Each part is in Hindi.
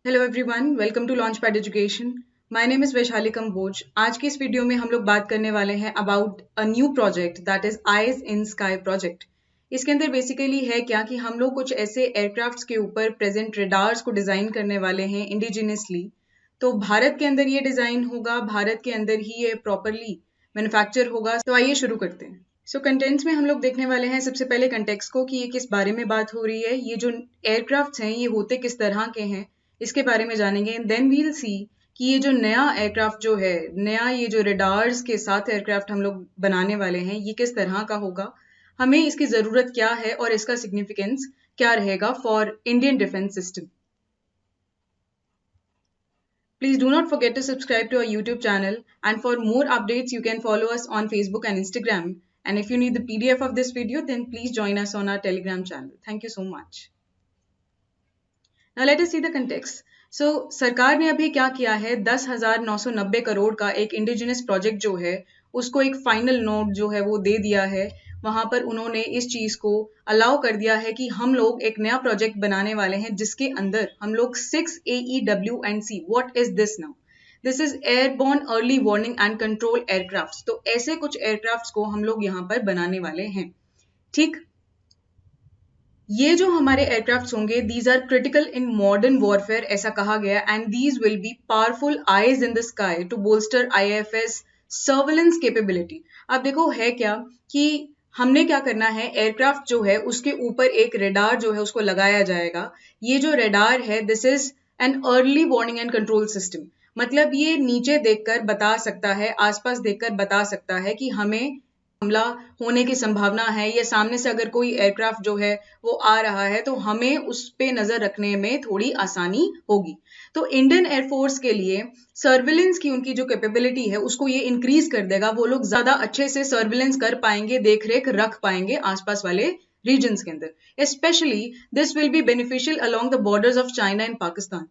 Hello everyone, welcome to launch pad education. My name is Vaishali Kamboj. आज की इस वीडियो में हम लोग बात करने वाले हैं about a new project that is eyes in sky project. इसके अंदर बेसिकली है क्या कि हम लोग कुछ ऐसे एयरक्राफ्ट्स के ऊपर प्रेजेंट रेडार्स को डिजाइन करने वाले हैं इंडिजिनियसली। तो भारत के अंदर ये डिजाइन होगा, भारत के अंदर ही ये प्रॉपरली मैन्युफैक्चर होगा। तो आइए शुरू करते हैं। सो कंटेंट्स में हम लोग देखने वाले हैं सबसे पहले कंटेक्स्ट को कि ये किस बारे में बात हो रही है, ये जो एयरक्राफ्ट्स हैं ये होते किस तरह के हैं, इसके बारे में जानेंगे। देन वील सी कि ये जो नया एयरक्राफ्ट जो है, नया ये जो रेडार्स के साथ एयरक्राफ्ट हम लोग बनाने वाले हैं, ये किस तरह का होगा, हमें इसकी ज़रूरत क्या है और इसका सिग्निफिकेंस क्या रहेगा for Indian defence system. Please do not forget to subscribe to our YouTube channel, and for more updates you can follow us on Facebook and Instagram. And if you need the PDF of this video, then please join us on our Telegram channel. Thank you so much. Now let us see the context. So सरकार ने अभी क्या किया है, 10,990 करोड़ का एक इंडिजिनस प्रोजेक्ट जो है उसको एक फाइनल नोट जो है वो दे दिया है। वहां पर उन्होंने इस चीज को अलाउ कर दिया है कि हम लोग एक नया प्रोजेक्ट बनाने वाले हैं जिसके अंदर हम लोग 6 AEW&C, what is this now? This is airborne early warning and control aircraft. तो ऐसे कुछ एयरक्राफ्ट को हम लोग यहाँ पर बनाने वाले हैं। ठीक, ये जो हमारे एयरक्राफ्ट्स होंगे, these are critical in modern warfare, ऐसा कहा गया। And these will be powerful eyes in the sky to bolster IFS surveillance capability. अब देखो है क्या कि हमने क्या करना है, एयरक्राफ्ट जो है उसके ऊपर एक रेडार जो है उसको लगाया जाएगा। ये जो रेडार है, this is an early warning and control system. मतलब ये नीचे देखकर बता सकता है, आसपास देखकर बता सकता है कि हमें हमला होने की संभावना है, या सामने से अगर कोई एयरक्राफ्ट जो है वो आ रहा है तो हमें उस पे नजर रखने में थोड़ी आसानी होगी। तो इंडियन एयरफोर्स के लिए सर्विलेंस की उनकी जो कैपेबिलिटी है उसको ये इंक्रीज कर देगा। वो लोग ज्यादा अच्छे से सर्विलेंस कर पाएंगे, देख रेख रख पाएंगे आसपास वाले रीजन्स के अंदर। Specially this will be beneficial along the borders of China and Pakistan,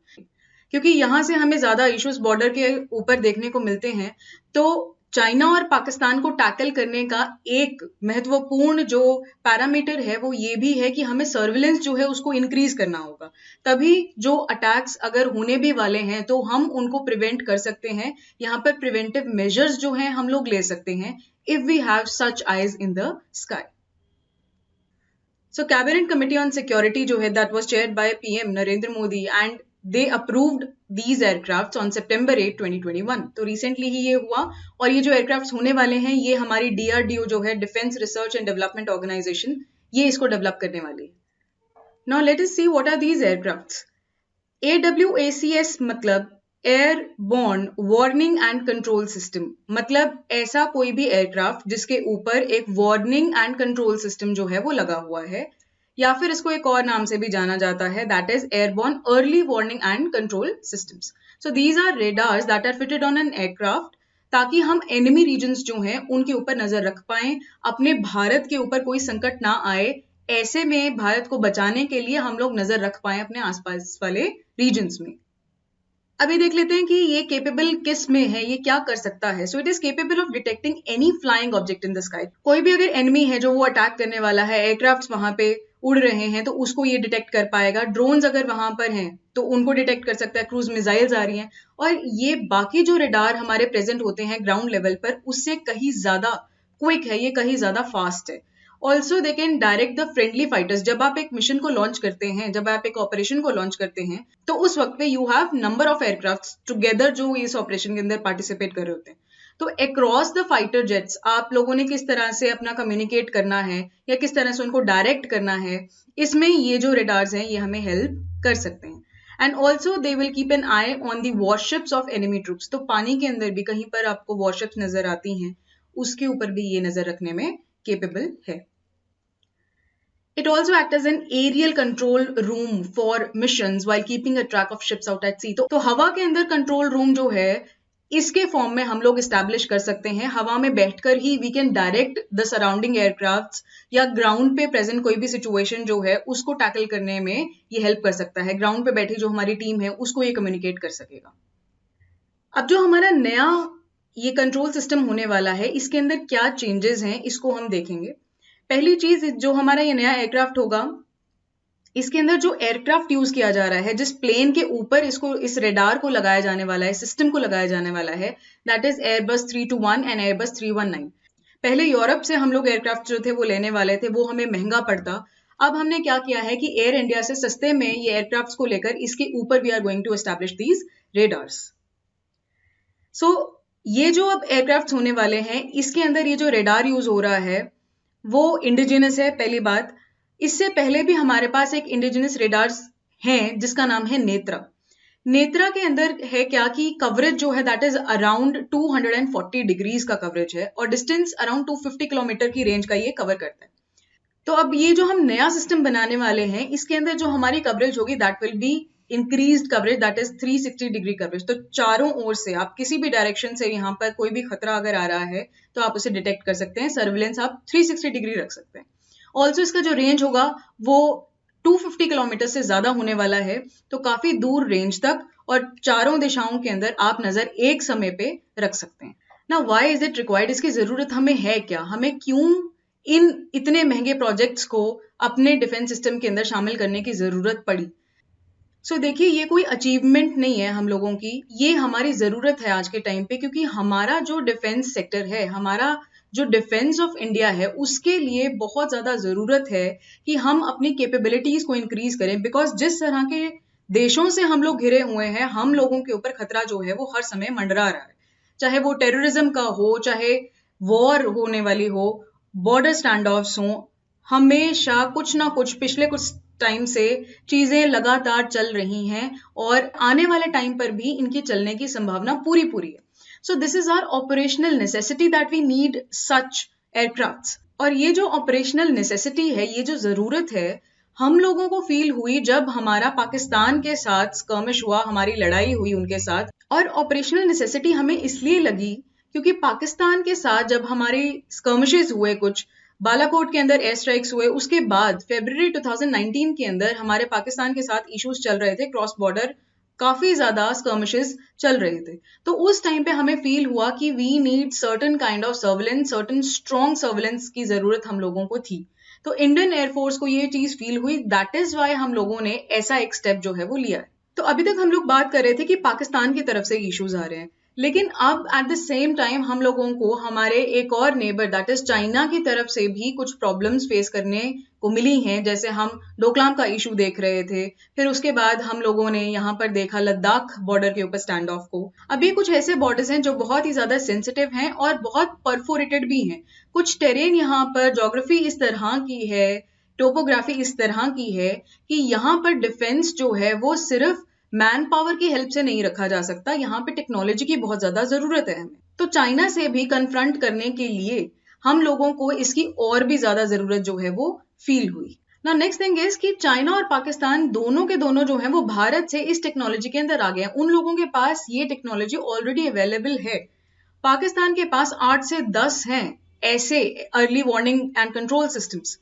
क्योंकि यहां से हमें ज्यादा इश्यूज बॉर्डर के ऊपर देखने को मिलते हैं। तो चाइना और पाकिस्तान को टैकल करने का एक महत्वपूर्ण जो पैरामीटर है वो ये भी है कि हमें सर्विलेंस जो है उसको इंक्रीज करना होगा। तभी जो अटैक्स अगर होने भी वाले हैं तो हम उनको प्रिवेंट कर सकते हैं। यहाँ पर प्रिवेंटिव मेजर्स जो हैं हम लोग ले सकते हैं if we have such eyes in the sky. So cabinet committee on security जो है that was chaired by PM Narendra Modi and they approved these aircrafts on September 8, 2021। तो रिसेंटली ही ये हुआ। और ये जो एयरक्राफ्ट्स होने वाले हैं ये हमारी DRDO जो है, defence research and development organisation, ये इसको डेवलप करने वाली है। Now let us see what are these aircrafts. AWACS मतलब airborne warning and control system. मतलब ऐसा कोई भी एयरक्राफ्ट जिसके ऊपर एक वार्निंग एंड कंट्रोल सिस्टम जो है वो लगा हुआ है, या फिर इसको एक और नाम से भी जाना जाता है, that is airborne early warning and control systems. So these are radars that are fitted on an aircraft, ताकि हम एनिमी रीजन्स जो हैं उनके ऊपर नजर रख पाएं, अपने भारत के ऊपर कोई संकट ना आए, ऐसे में भारत को बचाने के लिए हम लोग नजर रख पाएं अपने आसपास वाले रीजन्स में। अभी देख लेते हैं कि ये केपेबल किस में है, ये क्या कर सकता है। So it is capable of detecting any flying object in the sky. कोई भी अगर एनिमी है जो वो अटैक करने वाला है, एयरक्राफ्ट वहां पे उड़ रहे हैं तो उसको ये डिटेक्ट कर पाएगा। ड्रोन्स अगर वहां पर हैं तो उनको डिटेक्ट कर सकता है। क्रूज मिसाइल्स आ रही हैं, और ये बाकी जो रेडार हमारे प्रेजेंट होते हैं ग्राउंड लेवल पर उससे कहीं ज्यादा क्विक है, ये कहीं ज्यादा फास्ट है। Also they can direct the friendly fighters. जब आप एक मिशन को लॉन्च करते हैं, जब आप एक ऑपरेशन को लॉन्च करते हैं, तो उस वक्त पे you have number of aircraft together जो इस ऑपरेशन के अंदर पार्टिसिपेट कर रहे होते हैं। तो अक्रॉस द फाइटर जेट्स आप लोगों ने किस तरह से अपना कम्युनिकेट करना है या किस तरह से उनको डायरेक्ट करना है, इसमें ये जो रेडार्स हैं ये हमें हेल्प कर सकते हैं। And also they will keep an I on the warships of enemy troops. तो पानी के अंदर भी कहीं पर आपको वॉरशिप्स नजर आती हैं, उसके ऊपर भी ये नजर रखने में केपेबल है। It also acts as an aerial control room for missions while keeping a track of ships out at sea। तो हवा के अंदर कंट्रोल रूम जो है इसके फॉर्म में हम लोग एस्टैब्लिश कर सकते हैं। हवा में बैठकर ही we can direct the surrounding aircrafts, या ग्राउंड पे प्रेजेंट कोई भी सिचुएशन जो है उसको टैकल करने में ये हेल्प कर सकता है। ग्राउंड पे बैठी जो हमारी टीम है उसको ये कम्युनिकेट कर सकेगा। अब जो हमारा नया ये कंट्रोल सिस्टम होने वाला है, इसके अंदर क्या चेंजेस हैं इसको हम देखेंगे। पहली चीज, जो हमारा ये नया एयरक्राफ्ट होगा इसके अंदर जो एयरक्राफ्ट यूज किया जा रहा है, जिस प्लेन के ऊपर इस रेडार को लगाया जाने वाला है, सिस्टम को लगाया जाने वाला है, that is Airbus 321 and Airbus 319। पहले यूरोप से हम लोग एयरक्राफ्ट जो थे वो लेने वाले थे, वो हमें महंगा पड़ता। अब हमने क्या किया है कि एयर इंडिया से सस्ते में ये एयरक्राफ्ट को लेकर इसके ऊपर we are going to establish these radars. So ये जो अब एयरक्राफ्ट होने वाले हैं, इसके अंदर ये जो रेडार यूज हो रहा है वो इंडिजिनस है, पहली बात। इससे पहले भी हमारे पास एक इंडिजिनस रेडार्स हैं जिसका नाम है नेत्रा। नेत्रा के अंदर है क्या कि कवरेज जो है दैट इज अराउंड 240 डिग्रीज का कवरेज है और डिस्टेंस अराउंड 250 किलोमीटर की रेंज का ये कवर करता है। तो अब ये जो हम नया सिस्टम बनाने वाले हैं, इसके अंदर जो हमारी कवरेज होगी that will be increased coverage, that is 360 degree coverage. तो चारों ओर से आप किसी भी डायरेक्शन से यहाँ पर कोई भी खतरा अगर आ रहा है तो आप उसे डिटेक्ट कर सकते हैं। सर्विलेंस आप 360 डिग्री रख सकते हैं। ऑल्सो इसका जो रेंज होगा वो 250 किलोमीटर से ज्यादा होने वाला है, तो काफी दूर रेंज तक और चारों दिशाओं के अंदर आप नजर एक समय पे रख सकते हैं। ना व्हाई इज इट रिक्वायर्ड, इसकी जरूरत हमें है क्या, हमें क्यों इन इतने महंगे प्रोजेक्ट्स को अपने डिफेंस सिस्टम के अंदर शामिल करने की जरूरत पड़ी। सो देखिए, ये कोई अचीवमेंट नहीं है हम लोगों की, ये हमारी जरूरत है आज के टाइम पे, क्योंकि हमारा जो डिफेंस सेक्टर है, हमारा जो डिफेंस ऑफ इंडिया है, उसके लिए बहुत ज्यादा जरूरत है कि हम अपनी कैपेबिलिटीज को इंक्रीज करें। बिकॉज जिस तरह के देशों से हम लोग घिरे हुए हैं, हम लोगों के ऊपर खतरा जो है वो हर समय मंडरा रहा है, चाहे वो टेररिज्म का हो, चाहे वॉर होने वाली हो, बॉर्डर स्टैंड ऑफ्स हो, हमेशा कुछ ना कुछ पिछले कुछ टाइम से चीजें लगातार चल रही हैं और आने वाले टाइम पर भी इनके चलने की संभावना पूरी पूरी है। So this is our operational necessity that we need such aircrafts. और ये जो ऑपरेशनल नेसेसिटी है, ये जो जरूरत है, हम लोगों को फील हुई जब हमारा पाकिस्तान के साथ स्कर्मिश हुआ, हमारी लड़ाई हुई उनके साथ। और ऑपरेशनल नेसेसिटी हमें इसलिए लगी क्योंकि पाकिस्तान के साथ जब हमारे स्कर्मिशेस हुए, कुछ बालाकोट के अंदर एयर स्ट्राइक्स हुए, उसके बाद फरवरी 2019 के अंदर हमारे पाकिस्तान के साथ इश्यूज चल रहे थे, क्रॉस बॉर्डर काफी ज्यादा स्कर्मिशेस चल रहे थे। तो उस टाइम पे हमें फील हुआ कि we need certain kind of surveillance, certain strong surveillance की जरूरत हम लोगों को थी। तो इंडियन एयरफोर्स को ये चीज फील हुई, दैट इज वाई हम लोगों ने ऐसा एक स्टेप जो है वो लिया है। तो अभी तक हम लोग बात कर रहे थे कि पाकिस्तान की तरफ से इश्यूज आ रहे हैं, लेकिन अब एट द सेम टाइम हम लोगों को हमारे एक और नेबर दैट इज चाइना की तरफ से भी कुछ प्रॉब्लम्स फेस करने को मिली हैं। जैसे हम डोकलाम का इशू देख रहे थे, फिर उसके बाद हम लोगों ने यहाँ पर देखा लद्दाख बॉर्डर के ऊपर स्टैंड ऑफ को। अब ये कुछ ऐसे बॉर्डर्स हैं जो बहुत ही ज्यादा सेंसिटिव हैं और बहुत परफोरेटेड भी हैं। कुछ टेरेन यहाँ पर ज्योग्राफी इस तरह की है, टोपोग्राफी इस तरह की है कि यहाँ पर डिफेंस जो है वो सिर्फ मैन पावर की हेल्प से नहीं रखा जा सकता, यहाँ पे टेक्नोलॉजी की बहुत ज्यादा जरूरत है हमें। तो चाइना से भी कन्फ्रंट करने के लिए हम लोगों को इसकी और भी ज्यादा जरूरत जो है वो फील हुई। ना नेक्स्ट थिंग इज कि चाइना और पाकिस्तान दोनों के दोनों जो है वो भारत से इस टेक्नोलॉजी के अंदर आ गए हैं। उन लोगों के पास ये टेक्नोलॉजी ऑलरेडी अवेलेबल है। पाकिस्तान के पास 8 से 10 हैं ऐसे early warning and control systems.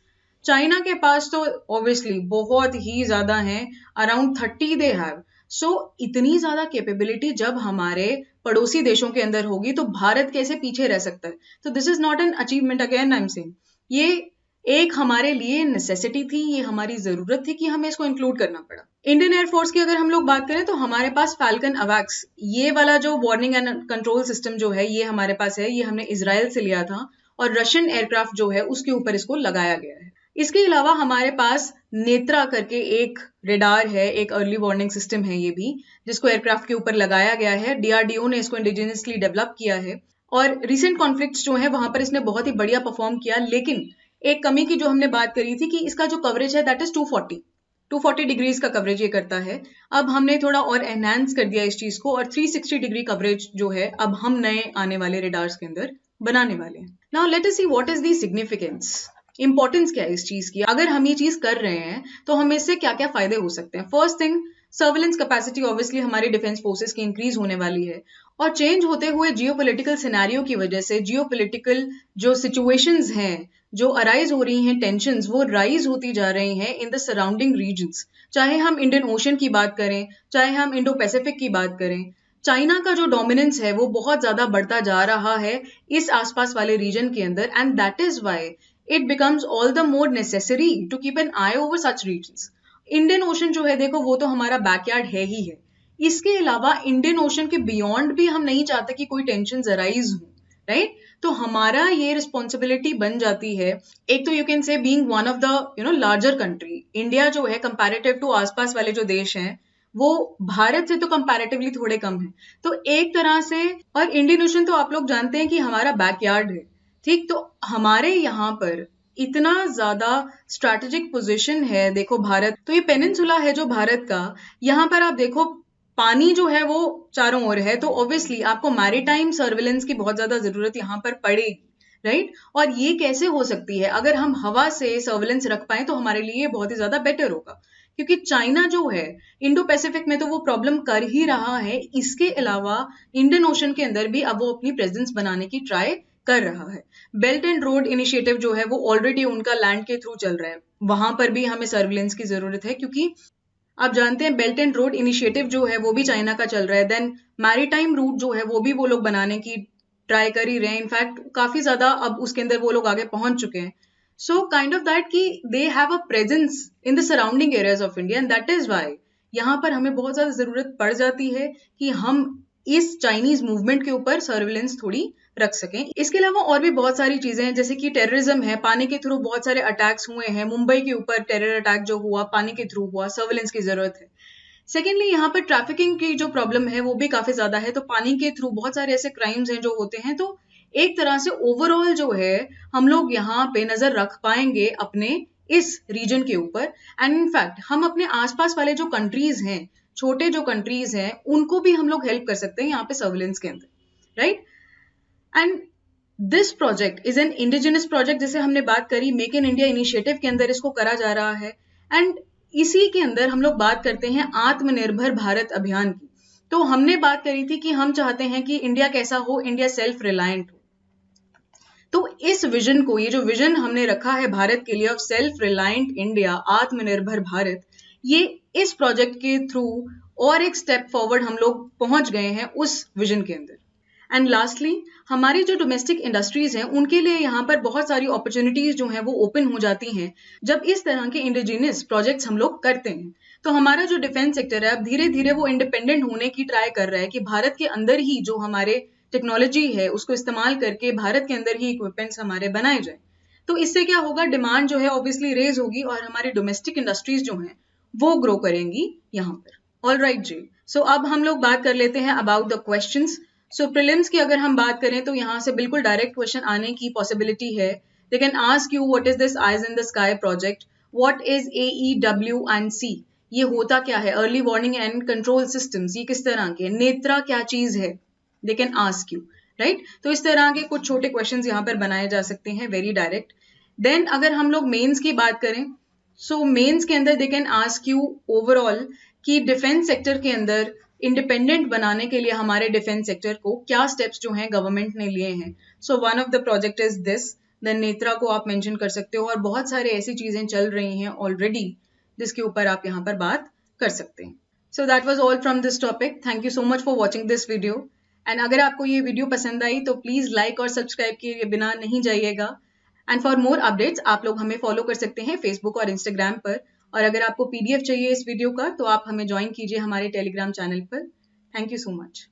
China के पास तो ऑब्वियसली बहुत ही ज्यादा हैं, अराउंड 30 दे हैव। सो इतनी ज्यादा कैपेबिलिटी जब हमारे पड़ोसी देशों के अंदर होगी तो भारत कैसे पीछे रह सकता है। तो this is not an achievement, again I am saying, ये एक हमारे लिए नेसेसिटी थी, ये हमारी जरूरत थी कि हमें इसको इंक्लूड करना पड़ा। इंडियन एयरफोर्स की अगर हम लोग बात करें तो हमारे पास फैल्कन अवैक्स, ये वाला जो वार्निंग एंड कंट्रोल सिस्टम जो है ये हमारे पास है। ये हमने इजराइल से लिया था और रशियन एयरक्राफ्ट जो है उसके ऊपर इसको लगाया गया है। इसके अलावा हमारे पास नेत्रा करके एक रेडार है, एक अर्ली वार्निंग सिस्टम है ये भी, जिसको एयरक्राफ्ट के ऊपर लगाया गया है। डीआरडीओ ने इसको इंडिजिनियसली डेवलप किया है और रिसेंट कॉन्फ्लिक्ट्स जो है वहां पर इसने बहुत ही बढ़िया परफॉर्म किया। लेकिन एक कमी की जो हमने बात करी थी कि इसका जो कवरेज है दैट इज 240 डिग्रीज का कवरेज ये करता है। अब हमने थोड़ा और एनहांस कर दिया इस चीज को और 360 डिग्री कवरेज जो है अब हम नए आने वाले रेडार्स के अंदर बनाने वाले हैं। Now let us see what is the significance, importance क्या है इस चीज की। अगर हम ये चीज कर रहे हैं तो हमें इससे क्या क्या फायदे हो सकते हैं। First thing, surveillance capacity obviously हमारी डिफेंस फोर्सेस की इंक्रीज होने वाली है और चेंज होते हुए जियोपॉलिटिकल सिनेरियो की वजह से जियोपॉलिटिकल जो सिचुएशंस हैं, जो अराइज हो रही हैं टेंशंस, वो राइज होती जा रही हैं इन द सराउंडिंग रीजन्स। चाहे हम इंडियन ओशन की बात करें, चाहे हम इंडो पैसिफिक की बात करें, चाइना का जो डोमिनेंस है वो बहुत ज्यादा बढ़ता जा रहा है इस आसपास वाले रीजन के अंदर, and that is why it becomes all the more necessary to keep an eye over such regions. Indian ocean जो है देखो वो तो हमारा बैकयार्ड है ही है, इसके अलावा इंडियन ओशन के बियॉन्ड भी हम नहीं चाहते कि कोई टेंशन अराइज हो, राइट? तो हमारा ये रिस्पॉन्सिबिलिटी बन जाती है, एक तो you can say being one of the larger country, India जो है कंपैरेटिव टू आसपास वाले जो देश हैं वो भारत से तो कंपैरेटिवली थोड़े कम है, तो एक तरह से, और इंडियन ओशन तो आप लोग जानते हैं कि हमारा बैकयार्ड है, ठीक? तो हमारे यहाँ पर इतना ज्यादा स्ट्रैटेजिक पोजीशन है, देखो भारत तो ये पेनिनसुला है जो भारत का, यहाँ पर आप देखो पानी जो है वो चारों ओर है, तो ऑब्वियसली आपको मैरीटाइम सर्विलेंस की बहुत ज्यादा जरूरत यहाँ पर पड़ेगी, राइट? और ये कैसे हो सकती है? अगर हम हवा से सर्विलेंस रख पाए तो हमारे लिए बहुत ही ज्यादा बेटर होगा, क्योंकि चाइना जो है इंडो पैसिफिक में तो वो प्रॉब्लम कर ही रहा है, इसके अलावा इंडियन ओशन के अंदर भी अब वो अपनी प्रेजेंस बनाने की ट्राई कर रहा है। बेल्ट एंड रोड इनिशिएटिव जो है वो ऑलरेडी उनका लैंड के थ्रू चल रहा है, वहां पर भी हमें सर्विलेंस की जरूरत है, क्योंकि आप जानते हैं बेल्ट एंड रोड इनिशिएटिव जो है वो भी चाइना का चल रहा है। देन मैरीटाइम रूट जो है वो भी वो लोग बनाने की ट्राई कर ही रहे हैं, इनफैक्ट काफी ज्यादा अब उसके अंदर वो लोग आगे पहुंच चुके हैं। सो काइंड ऑफ दैट कि they have a presence in the surrounding areas of India, and that is why यहाँ पर हमें बहुत ज्यादा जरूरत पड़ जाती है कि हम इस चाइनीज मूवमेंट के ऊपर सर्विलेंस थोड़ी रख सकें। इसके अलावा और भी बहुत सारी चीजें हैं, जैसे कि टेररिज्म है, पानी के थ्रू बहुत सारे अटैक्स हुए हैं, मुंबई के ऊपर टेरर अटैक जो हुआ पानी के थ्रू हुआ, सर्विलेंस की जरूरत है। सेकेंडली यहाँ पर ट्रैफिकिंग की जो प्रॉब्लम है वो भी काफी ज्यादा है, तो पानी के थ्रू बहुत सारे ऐसे क्राइम्स हैं जो होते हैं, तो एक तरह से ओवरऑल जो है हम लोग यहाँ पे नजर रख पाएंगे अपने इस रीजन के ऊपर, एंड इनफैक्ट हम अपने आसपास वाले जो कंट्रीज हैं, छोटे जो कंट्रीज हैं, उनको भी हम लोग हेल्प कर सकते हैं यहाँ पे सर्विलेंस के अंदर, right? And this project is an indigenous project, जैसे हमने बात करी मेक इन इंडिया इनिशिएटिव के अंदर इसको करा जा रहा है, एंड इसी के अंदर हम लोग बात करते हैं आत्मनिर्भर भारत अभियान की। तो हमने बात करी थी कि हम चाहते हैं कि इंडिया कैसा हो, इंडिया सेल्फ रिलायंट हो। तो इस विजन को, ये जो विजन हमने रखा है भारत के लिए ऑफ सेल्फ रिलायंट इंडिया, आत्मनिर्भर भारत, ये इस प्रोजेक्ट के थ्रू और एक स्टेप फॉरवर्ड हम लोग पहुंच गए हैं उस विजन के अंदर। एंड लास्टली हमारी जो डोमेस्टिक इंडस्ट्रीज हैं उनके लिए यहाँ पर बहुत सारी अपॉर्चुनिटीज जो हैं वो ओपन हो जाती हैं जब इस तरह के इंडिजिनियस प्रोजेक्ट्स हम लोग करते हैं। तो हमारा जो डिफेंस सेक्टर है अब धीरे धीरे वो इंडिपेंडेंट होने की ट्राई कर रहा है कि भारत के अंदर ही जो हमारे टेक्नोलॉजी है उसको इस्तेमाल करके भारत के अंदर ही इक्विपमेंट्स हमारे बनाए जाए। तो इससे क्या होगा, डिमांड जो है ऑब्वियसली रेज होगी और हमारी डोमेस्टिक इंडस्ट्रीज जो हैं वो ग्रो करेंगी यहाँ पर। ऑल राइट जी, सो अब हम लोग बात कर लेते हैं about the questions. So prelims की अगर हम बात करें तो यहाँ से बिल्कुल डायरेक्ट क्वेश्चन आने की पॉसिबिलिटी है। They can ask you what is this eyes in the sky project, what is AEWC, ये होता क्या है, early warning and control systems ये किस तरह के, नेत्रा क्या चीज है, they can ask you, right? तो इस तरह के कुछ छोटे क्वेश्चंस यहाँ पर बनाए जा सकते हैं, वेरी डायरेक्ट। देन अगर हम लोग मेंस की बात करें, सो मेंस के अंदर they can ask you overall कि डिफेंस सेक्टर के अंदर इंडिपेंडेंट बनाने के लिए हमारे डिफेंस सेक्टर को क्या स्टेप्स जो हैं गवर्नमेंट ने लिए हैं। So one of the project is this, then Netra को आप मेंशन कर सकते हो, और बहुत सारे ऐसी चीजें चल रही हैं ऑलरेडी जिसके ऊपर आप यहाँ पर बात कर सकते हैं। So that was all from this topic, thank you so much for watching this video, and अगर आपको ये वीडियो पसंद आई तो प्लीज लाइक और सब्सक्राइब किए बिना नहीं जाइएगा, एंड फॉर मोर अपडेट्स आप लोग हमें फॉलो कर सकते हैं फेसबुक और इंस्टाग्राम पर, और अगर आपको PDF चाहिए इस वीडियो का तो आप हमें ज्वाइन कीजिए हमारे टेलीग्राम चैनल पर। Thank you so much.